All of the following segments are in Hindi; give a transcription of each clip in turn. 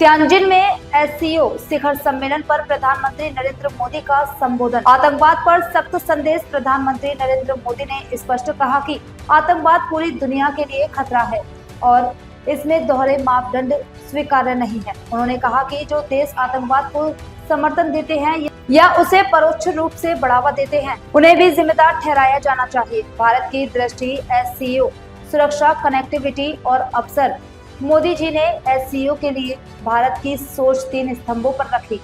तियानजिन में एससीओ शिखर सम्मेलन पर प्रधानमंत्री नरेंद्र मोदी का संबोधन। आतंकवाद पर सख्त संदेश। प्रधानमंत्री नरेंद्र मोदी ने स्पष्ट कहा कि आतंकवाद पूरी दुनिया के लिए खतरा है और इसमें दोहरे मापदंड स्वीकार्य नहीं है। उन्होंने कहा कि जो देश आतंकवाद को समर्थन देते हैं या उसे परोक्ष रूप से बढ़ावा देते हैं, उन्हें भी जिम्मेदार ठहराया जाना चाहिए। भारत की दृष्टि एससीओ सुरक्षा, कनेक्टिविटी और अवसर। मोदी जी ने एससीओ के लिए भारत की सोच 3 स्तंभों पर रखी।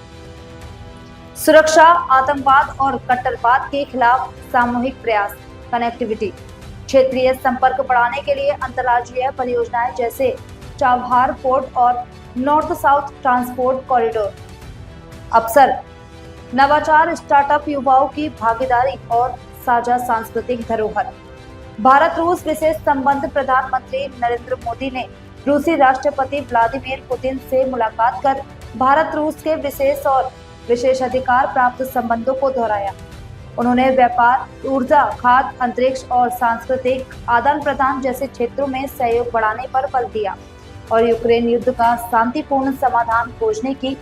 सुरक्षा, आतंकवाद और कट्टरवाद के खिलाफ सामूहिक प्रयास। कनेक्टिविटी, क्षेत्रीय संपर्क बढ़ाने के लिए अंतर्राज्यीय परियोजनाएं जैसे चाबहार पोर्ट और नॉर्थ साउथ ट्रांसपोर्ट कॉरिडोर। अवसर, नवाचार, स्टार्टअप, युवाओं की भागीदारी और साझा सांस्कृतिक धरोहर। भारत रूस विशेष संबंध। प्रधानमंत्री नरेंद्र मोदी ने रूसी राष्ट्रपति व्लादिमीर पुतिन से मुलाकात कर भारत रूस के विशेष और विशेषाधिकार प्राप्त संबंधों को दोहराया। उन्होंने व्यापार, ऊर्जा, खाद्य, अंतरिक्ष और सांस्कृतिक आदान प्रदान जैसे क्षेत्रों में सहयोग बढ़ाने पर बल दिया और यूक्रेन युद्ध का शांतिपूर्ण समाधान खोजने की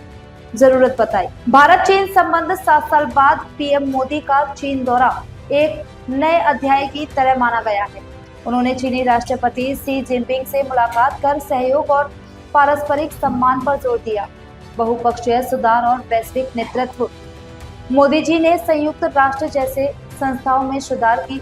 जरूरत बताई। भारत चीन संबंध। 7 साल बाद पीएम मोदी का चीन दौरा एक नए अध्याय की तरह माना गया है। उन्होंने चीनी राष्ट्रपति शी जिनपिंग से मुलाकात कर सहयोग और पारस्परिक सम्मान पर जोर दिया। बहुपक्षीय सुधार और वैश्विक नेतृत्व। मोदी जी ने संयुक्त राष्ट्र जैसे संस्थाओं में सुधार की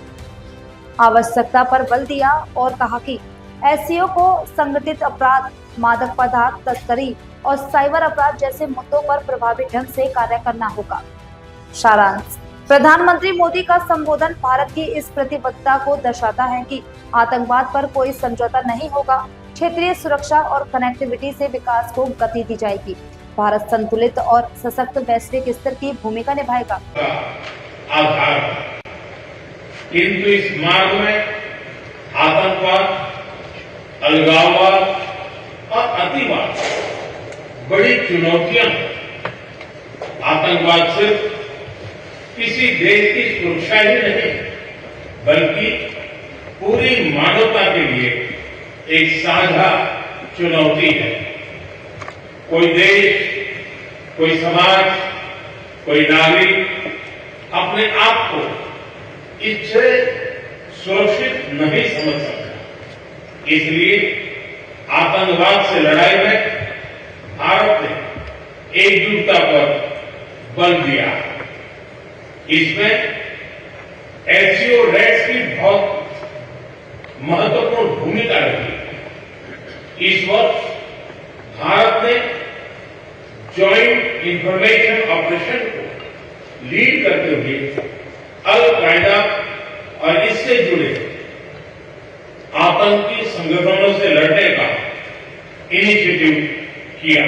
आवश्यकता पर बल दिया और कहा कि एससीओ को संगठित अपराध, मादक पदार्थ तस्करी और साइबर अपराध जैसे मुद्दों पर प्रभावी ढंग से कार्य करना होगा। सारांश, प्रधानमंत्री मोदी का संबोधन भारत की इस प्रतिबद्धता को दर्शाता है कि आतंकवाद पर कोई समझौता नहीं होगा। क्षेत्रीय सुरक्षा और कनेक्टिविटी से विकास को गति दी जाएगी। भारत संतुलित और सशक्त वैश्विक स्तर की भूमिका निभाएगा। आधार, किंतु इस मार्ग में आतंकवाद, अलगाववाद और अतिवाद बड़ी चुनौतियां। आतंकवाद सिर्फ किसी देश की सुरक्षा ही नहीं, बल्कि पूरी मानवता के लिए एक साझा चुनौती है। कोई देश, कोई समाज, कोई नागरिक अपने आप को इससे सुरक्षित नहीं समझ सकता। इसलिए आतंकवाद से लड़ाई में भारत ने एकजुटता पर बल दिया। इसमें एससीओ रेट्स की बहुत महत्वपूर्ण भूमिका रही। इस वर्ष भारत ने जॉइंट इंफॉर्मेशन ऑपरेशन को लीड करते हुए अल कायदा और इससे जुड़े आतंकी संगठनों से लड़ने का इनिशिएटिव किया।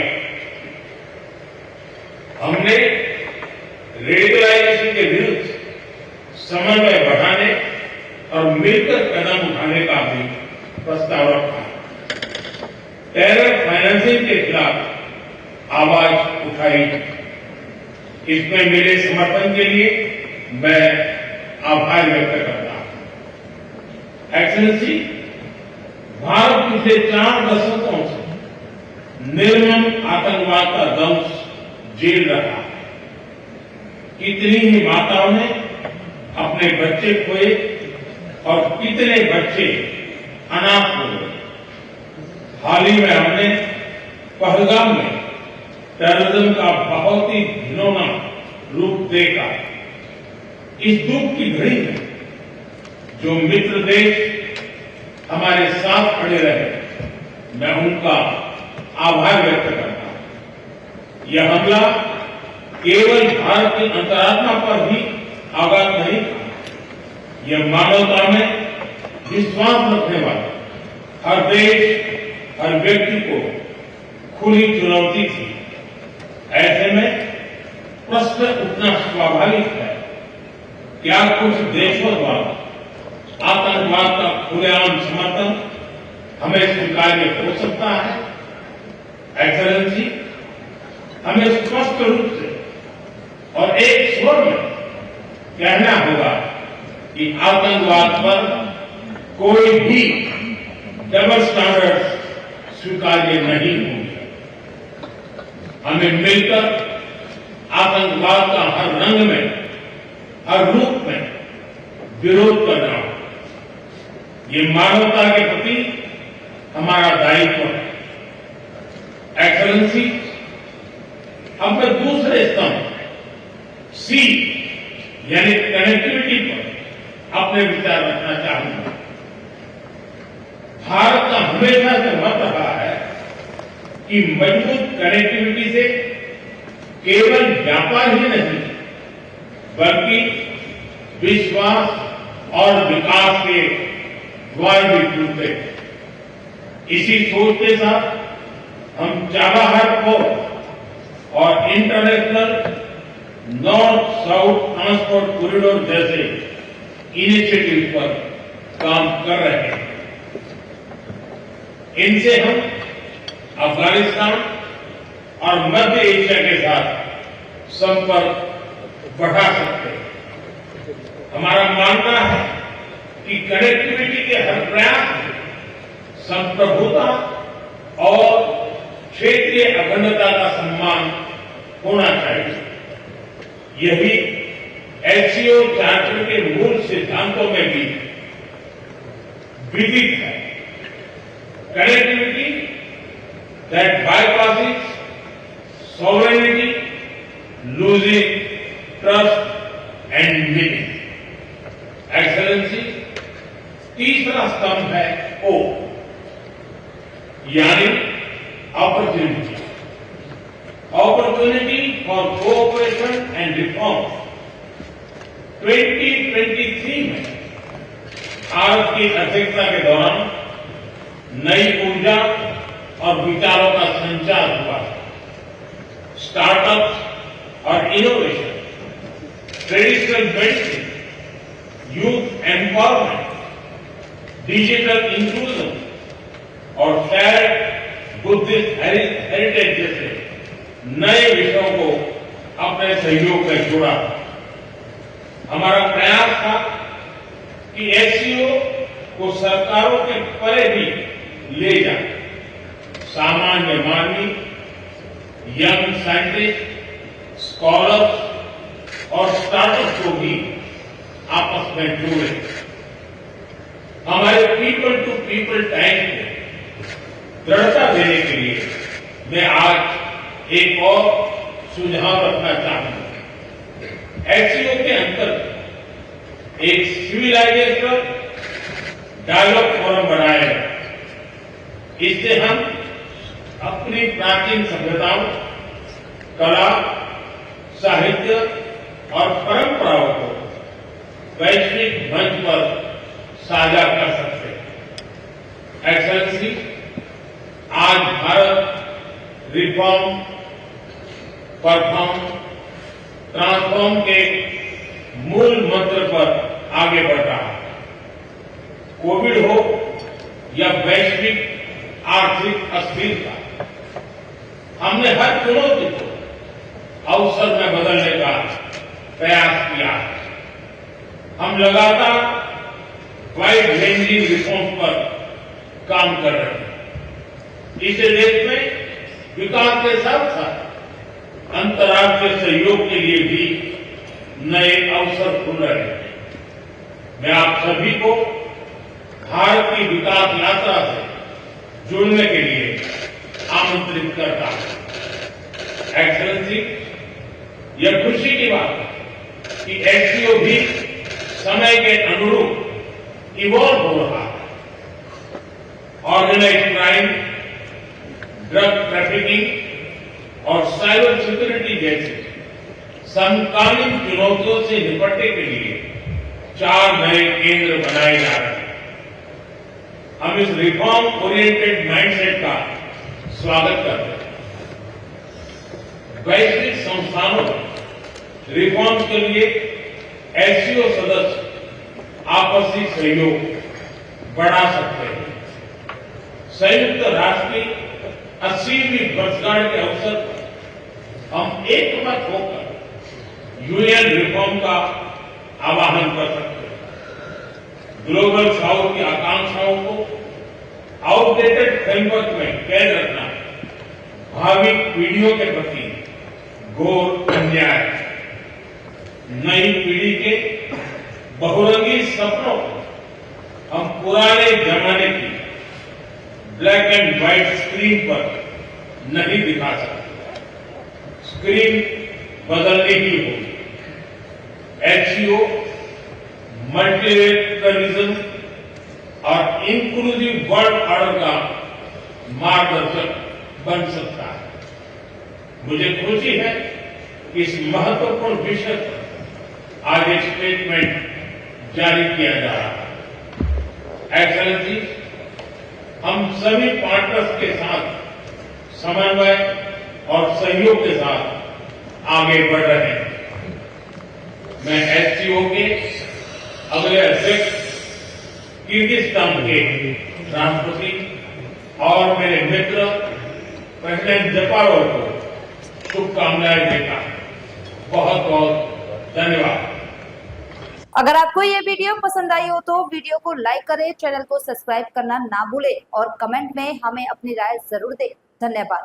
हमने रेडिकलाइजेशन के विरुद्ध समन्वय बढ़ाने और मिलकर कदम उठाने का भी प्रस्ताव रखा। टेरर फाइनेंसिंग के खिलाफ आवाज उठाई। इसमें मिले समर्थन के लिए मैं आभार व्यक्त करता हूं। एक्सेलेंसी, भारत पिछले 4 दशकों से निर्मम आतंकवाद का दंश झेल रहा है। कितनी ही माताओं ने अपने बच्चे खोए और कितने बच्चे अनाथ हो गए। हाल ही में हमने पहलगाम में टेररिज्म का बहुत ही घिनौना रूप देखा। इस दुख की घड़ी में जो मित्र देश हमारे साथ खड़े रहे, मैं उनका आभार व्यक्त करता हूं। यह हमला केवल भारत की अंतरात्मा पर ही आघात नहीं था, यह मानवता में विश्वास रखने वाले हर देश, हर व्यक्ति को खुली चुनौती थी। ऐसे में प्रश्न उठना स्वाभाविक है, क्या कुछ देशों द्वारा आतंकवाद का खुलेआम समर्थन हमें स्वीकार्य हो सकता है? एक्सेलेंसी, हमें स्पष्ट रूप से और एक स्वर में कहना होगा कि आतंकवाद पर कोई भी डबल स्टैंडर्ड स्वीकार्य नहीं होंगे। हमें मिलकर आतंकवाद का हर रंग में, हर रूप में विरोध करना होगा। ये मानवता के प्रति हमारा दायित्व है। एक्सेलेंसी, अब मैं दूसरे स्तंभ सी यानी कनेक्टिविटी पर अपने विचार रखना चाहूंगा। भारत का हमेशा से मत रहा है कि मजबूत कनेक्टिविटी से केवल व्यापार ही नहीं बल्कि विश्वास और विकास के द्वार भी खुलते हैं। इसी सोच के साथ हम चाबहार पोर्ट और international north south transport corridor जैसे इनिशिएटिव पर काम कर रहे हैं। इनसे हम अफगानिस्तान और मध्य एशिया के साथ संपर्क बढ़ा सकते हैं। हमारा मानना है कि कनेक्टिविटी के हर प्रयास में संप्रभुता और क्षेत्रीय अखंडता का सम्मान होना चाहिए। यही एससीओ चार्टर के मूल सिद्धांतों में भी विदित है। Connectivity that bypasses sovereignty, losing trust and meaning. Excellency, तीसरा स्तंभ है ओ यानी opportunity. Opportunity for cooperation and reform. 2023 में भारत की अध्यक्षता के दौरान नई ऊर्जा और विचारों का संचार हुआ। स्टार्टअप्स और innovation, traditional medicine, youth empowerment, digital inclusion और शेयर्ड बुद्धिस्ट हेरिटेज जैसे नए विषयों को अपने सहयोग में जोड़ा। हमारा प्रयास था कि एससीओ को सरकारों के परे भी ले जाए। सामान्य मानवी, यंग साइंटिस्ट, स्कॉलर्स और स्टार्टअप को भी आपस में जोड़े। हमारे पीपल टू पीपल टाइम को दृढ़ता देने के लिए मैं आज एक और सुझाव रखना चाहूंगा। एससीओ के अंतर्गत एक सिविलाइजेशन डायलॉग फोरम बनाया है। इससे हम अपनी प्राचीन सभ्यताओं, कला, साहित्य और परंपराओं को वैश्विक मंच पर साझा कर सकते हैं। एक्सेलेंसी, आज भारत रिफॉर्म, परफॉर्म, ट्रांसफॉर्म के मूल मंत्र पर आगे बढ़ रहा है। कोविड हो या वैश्विक आर्थिक अस्थिरता, हमने हर चुनौती को अवसर में बदलने का प्रयास किया है। हम लगातार वाइड रेंजिंग रिफॉर्म पर काम कर रहे हैं। इसे देश में विकास के साथ साथ अंतर्राष्ट्रीय सहयोग के लिए भी नए अवसर खुल रहे हैं। मैं आप सभी को भारत की विकास यात्रा से जुड़ने के लिए आमंत्रित करता हूं। एक्सेलेंसी, यह खुशी की बात है कि एससीओ भी समय के अनुरूप इवॉल्व हो रहा है। ऑर्गेनाइज्ड क्राइम, ड्रग ट्रैफिकिंग और साइबर सिक्योरिटी जैसे समकालीन चुनौतियों से निपटने के लिए 4 नए केंद्र बनाए जा रहे हैं। हम इस रिफॉर्म ओरिएंटेड माइंडसेट का स्वागत करते हैं। वैश्विक संस्थानों में रिफॉर्म के लिए एससीओ सदस्य आपसी सहयोग बढ़ा सकते हैं। संयुक्त राष्ट्र की 80वीं वर्षगांठ के अवसर पर हम एकमत होकर यूएन रिफॉर्म का आह्वान कर सकते हैं। ग्लोबल साउथ की आकांक्षाओं को आउटडेटेड फ्रेमवर्क में कैद रखना भावी पीढ़ियों के प्रति घोर अन्याय, नई पीढ़ी के बहुरंगी सपनों को हम पुराने जमाने की ब्लैक एंड व्हाइट स्क्रीन पर नहीं दिखा सकते। स्क्रीन बदलनी ही होगी। एचसीओ मल्टीलेटरलिज्म और इंक्लूसिव वर्ल्ड ऑर्डर का मार्गदर्शक बन सकता है। मुझे खुशी है कि इस महत्वपूर्ण विषय पर आज एक स्टेटमेंट जारी किया जा रहा है। एक्सेलेंसी, हम सभी पार्टनर्स के साथ समन्वय और सहयोग के साथ आगे बढ़ रहे हैं। मैं एचसीओ के अगले अध्यक्ष किर्गिस्तान के राष्ट्रपति और मेरे मित्र प्रेसिडेंट जपारोव को शुभकामनाएं देता हूं। बहुत बहुत धन्यवाद। अगर आपको ये वीडियो पसंद आई हो तो वीडियो को लाइक करें, चैनल को सब्सक्राइब करना ना भूलें और कमेंट में हमें अपनी राय जरूर दें। धन्यवाद।